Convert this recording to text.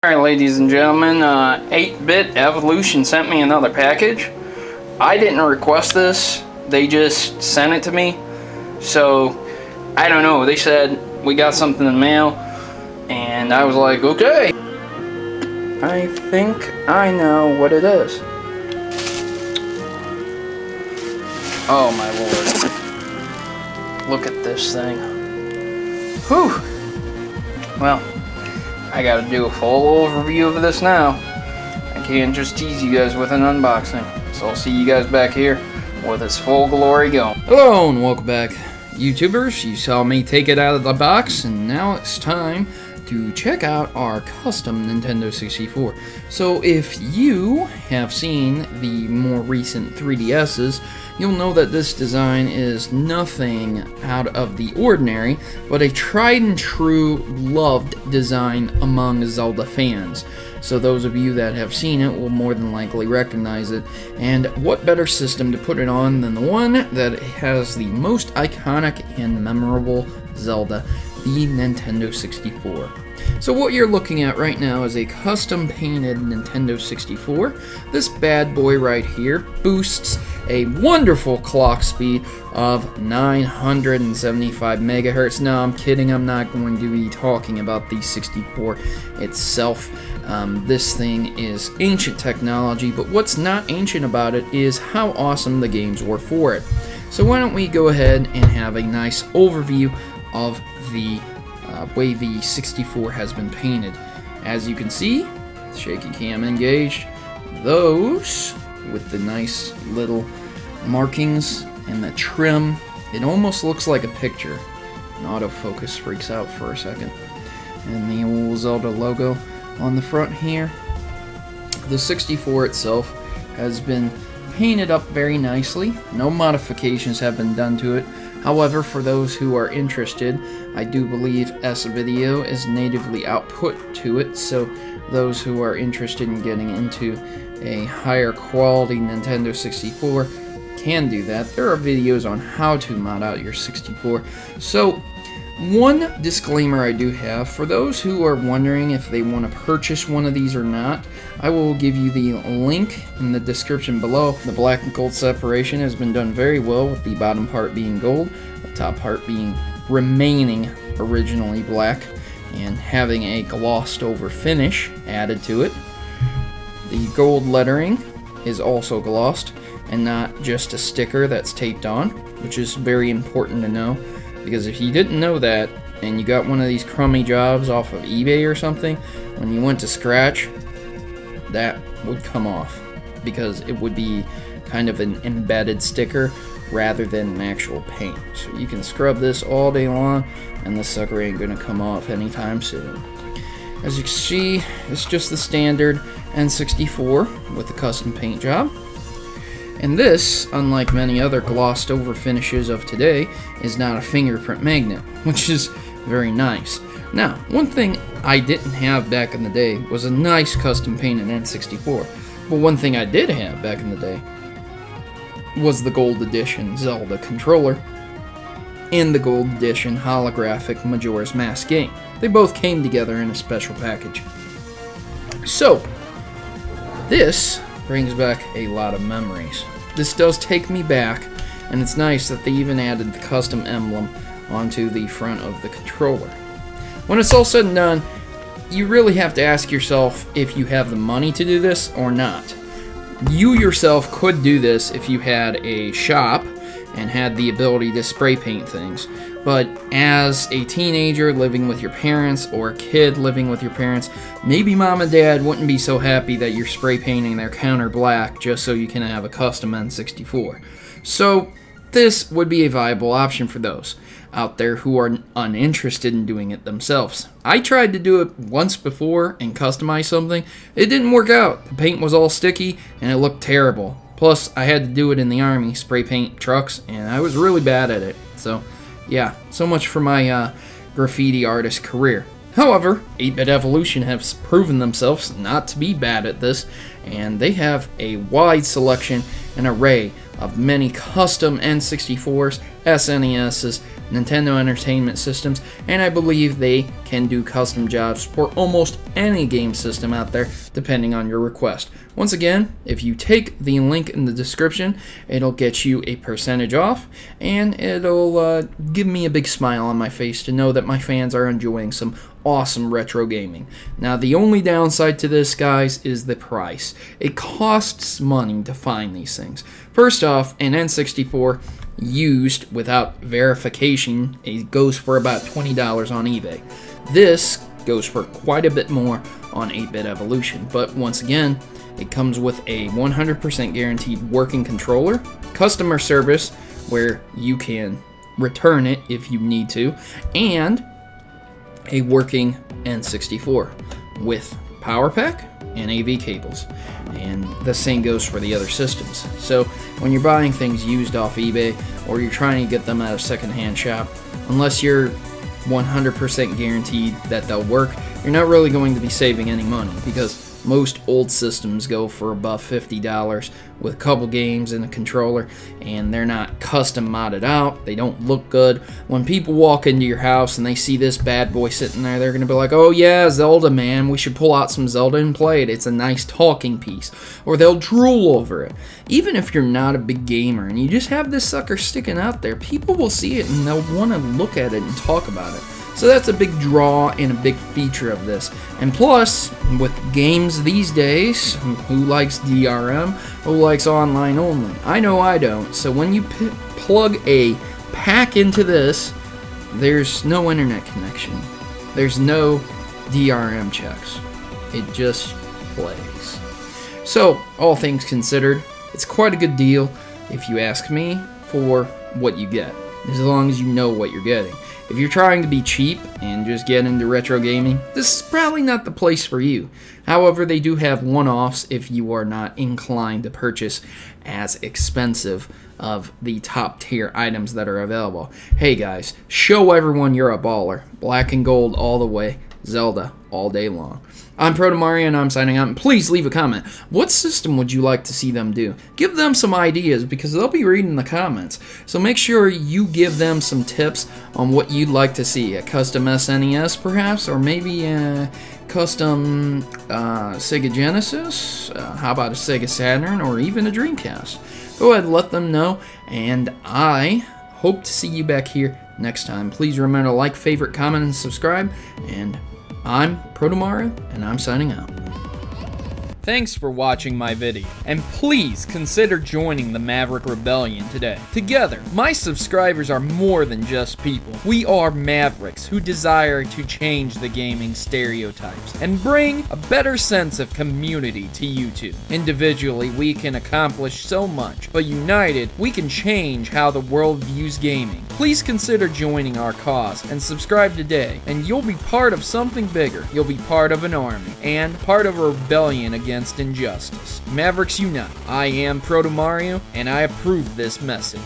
Alright, ladies and gentlemen, 8-Bit Evolution sent me another package. I didn't request this, they just sent it to me. So, I don't know, they said we got something in the mail, and I was like, okay. I think I know what it is. Oh my lord. Look at this thing. Whew. Well, I gotta do a full overview of this now. I can't just tease you guys with an unboxing. So I'll see you guys back here with its full glory going. Hello and welcome back, YouTubers. You saw me take it out of the box, and now it's time to check out our custom Nintendo 64. So if you have seen the more recent 3DSs, you'll know that this design is nothing out of the ordinary, but a tried and true loved design among Zelda fans. So those of you that have seen it will more than likely recognize it, and what better system to put it on than the one that has the most iconic and memorable Zelda, the Nintendo 64. So what you're looking at right now is a custom painted Nintendo 64. This bad boy right here boosts a wonderful clock speed of 975 megahertz. No, I'm kidding, I'm not going to be talking about the 64 itself. This thing is ancient technology, but what's not ancient about it is how awesome the games were for it. So why don't we go ahead and have a nice overview of the way the 64 has been painted. As you can see, shaky cam engaged, those with the nice little markings and the trim, it almost looks like a picture. And autofocus freaks out for a second. And the old Zelda logo on the front here. The 64 itself has been painted up very nicely. No modifications have been done to it. However, for those who are interested, I do believe S-Video is natively output to it, so those who are interested in getting into a higher quality Nintendo 64 can do that. There are videos on how to mod out your 64. So, one disclaimer I do have, for those who are wondering if they want to purchase one of these or not, I will give you the link in the description below. The black and gold separation has been done very well, with the bottom part being gold, the top part being remaining originally black, and having a glossed over finish added to it. The gold lettering is also glossed, and not just a sticker that's taped on, which is very important to know. Because if you didn't know that, and you got one of these crummy jobs off of eBay or something, when you went to scratch, that would come off. Because it would be kind of an embedded sticker rather than an actual paint. So you can scrub this all day long, and this sucker ain't gonna come off anytime soon. As you can see, it's just the standard N64 with the custom paint job. And this, unlike many other glossed over finishes of today, is not a fingerprint magnet, which is very nice. Now, one thing I didn't have back in the day was a nice custom painted N64. But one thing I did have back in the day was the Gold Edition Zelda controller and the Gold Edition holographic Majora's Mask game. They both came together in a special package. So, this brings back a lot of memories. This does take me back, and it's nice that they even added the custom emblem onto the front of the controller. When it's all said and done, you really have to ask yourself if you have the money to do this or not. You yourself could do this if you had a shop and had the ability to spray paint things. But as a teenager living with your parents, or a kid living with your parents, maybe mom and dad wouldn't be so happy that you're spray painting their counter black just so you can have a custom N64. So this would be a viable option for those out there who are uninterested in doing it themselves. I tried to do it once before and customize something. It didn't work out. The paint was all sticky and it looked terrible. Plus, I had to do it in the army, spray paint trucks, and I was really bad at it. So, yeah, so much for my graffiti artist career. However, 8-Bit Evolution has proven themselves not to be bad at this, and they have a wide selection and array of many custom N64s SNESs, Nintendo Entertainment Systems, and I believe they can do custom jobs for almost any game system out there, depending on your request. Once again, if you take the link in the description, it'll get you a percentage off, and it'll give me a big smile on my face to know that my fans are enjoying some awesome retro gaming. Now, the only downside to this, guys, is the price. It costs money to find these things. First off, an N64 used without verification, it goes for about $20 on eBay. This goes for quite a bit more on 8-Bit Evolution, but once again, it comes with a 100% guaranteed working controller, customer service where you can return it if you need to, and a working N64 with power pack and AV cables. And the same goes for the other systems. So when you're buying things used off eBay or you're trying to get them at a secondhand shop, unless you're 100% guaranteed that they'll work, you're not really going to be saving any money, because most old systems go for above $50 with a couple games and a controller, and they're not custom modded out. They don't look good. When people walk into your house and they see this bad boy sitting there, they're going to be like, oh yeah, Zelda, man, we should pull out some Zelda and play it. It's a nice talking piece. Or they'll drool over it. Even if you're not a big gamer and you just have this sucker sticking out there, people will see it and they'll want to look at it and talk about it. So that's a big draw and a big feature of this. And plus, with games these days, who likes DRM? Who likes online only? I know I don't. So when you plug a pack into this, there's no internet connection. There's no DRM checks. It just plays. So, all things considered, it's quite a good deal, if you ask me, for what you get, as long as you know what you're getting. If you're trying to be cheap and just get into retro gaming, this is probably not the place for you. However, they do have one-offs if you are not inclined to purchase as expensive of the top tier items that are available. Hey guys, show everyone you're a baller. Black and gold all the way. Zelda all day long. I'm Protomario and I'm signing out, and please leave a comment. What system would you like to see them do? Give them some ideas, because they'll be reading the comments. So make sure you give them some tips on what you'd like to see. A custom SNES perhaps, or maybe a custom Sega Genesis? How about a Sega Saturn, or even a Dreamcast? Go ahead and let them know, and I hope to see you back here next time. Please remember to like, favorite, comment, and subscribe, and I'm Protomario, and I'm signing out. Thanks for watching my video, and please consider joining the Maverick Rebellion today. Together, my subscribers are more than just people. We are Mavericks who desire to change the gaming stereotypes and bring a better sense of community to YouTube. Individually, we can accomplish so much, but united, we can change how the world views gaming. Please consider joining our cause and subscribe today, and you'll be part of something bigger. You'll be part of an army and part of a rebellion against injustice. Mavericks unite. I am Protomario, and I approve this message.